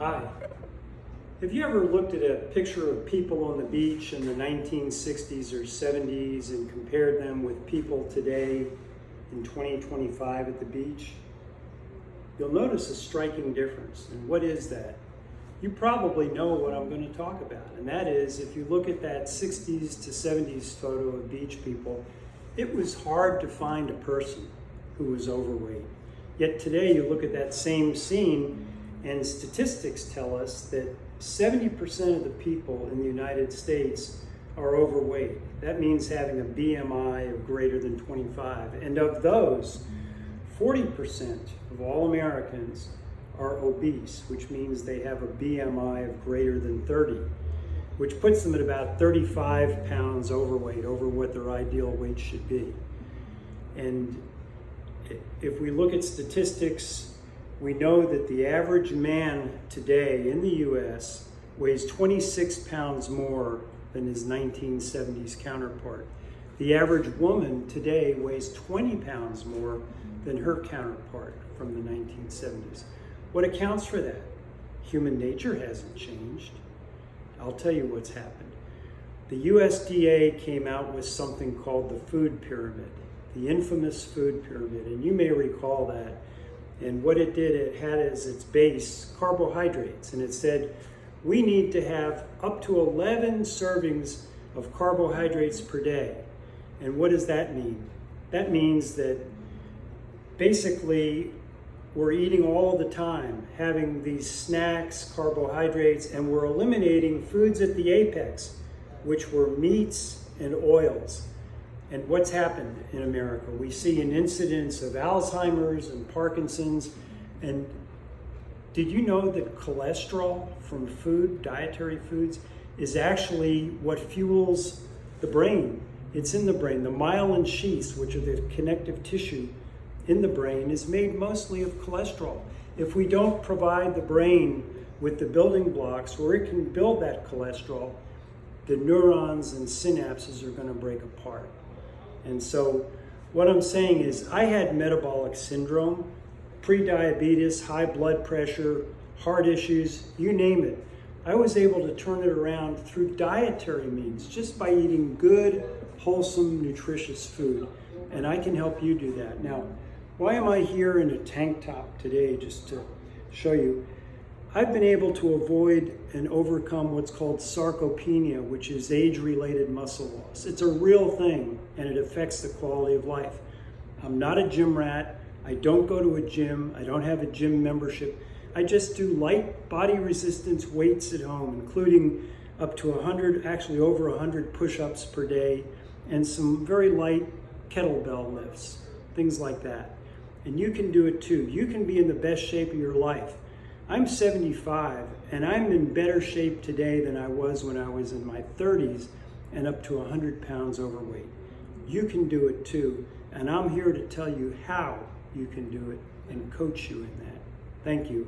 Hi. Have you ever looked at a picture of people on the beach in the 1960s or 70s and compared them with people today in 2025 at the beach? You'll notice a striking difference. And what is that? You probably know what I'm going to talk about. And that is, if you look at that 60s to 70s photo of beach people, it was hard to find a person who was overweight. Yet today you look at that same scene and statistics tell us that 70% of the people in the United States are overweight. That means having a BMI of greater than 25. And of those, 40% of all Americans are obese, which means they have a BMI of greater than 30, which puts them at about 35 pounds overweight, over what their ideal weight should be. And if we look at statistics, we know that the average man today in the US weighs 26 pounds more than his 1970s counterpart. The average woman today weighs 20 pounds more than her counterpart from the 1970s. What accounts for that? Human nature hasn't changed. I'll tell you what's happened. The USDA came out with something called the food pyramid, the infamous food pyramid, and you may recall that. And what it did, it had as its base carbohydrates, and it said we need to have up to 11 servings of carbohydrates per day. And what does that mean? That means that basically we're eating all the time, having these snacks, carbohydrates, and we're eliminating foods at the apex, which were meats and oils. And what's happened in America? We see an incidence of Alzheimer's and Parkinson's. And did you know that cholesterol from food, dietary foods, is actually what fuels the brain? It's in the brain. The myelin sheaths, which are the connective tissue in the brain, is made mostly of cholesterol. If we don't provide the brain with the building blocks where it can build that cholesterol, the neurons and synapses are going to break apart. And so what I'm saying is I had metabolic syndrome, pre-diabetes, high blood pressure, heart issues, you name it. I was able to turn it around through dietary means, just by eating good, wholesome, nutritious food. And I can help you do that. Now, why am I here in a tank top today? Just to show you. I've been able to avoid and overcome what's called sarcopenia, which is age-related muscle loss. It's a real thing, and it affects the quality of life. I'm not a gym rat. I don't go to a gym. I don't have a gym membership. I just do light body resistance weights at home, including up to 100, actually over 100 push-ups per day, and some very light kettlebell lifts, things like that. And you can do it too. You can be in the best shape of your life. I'm 75, and I'm in better shape today than I was when I was in my 30s and up to 100 pounds overweight. You can do it too, and I'm here to tell you how you can do it and coach you in that. Thank you.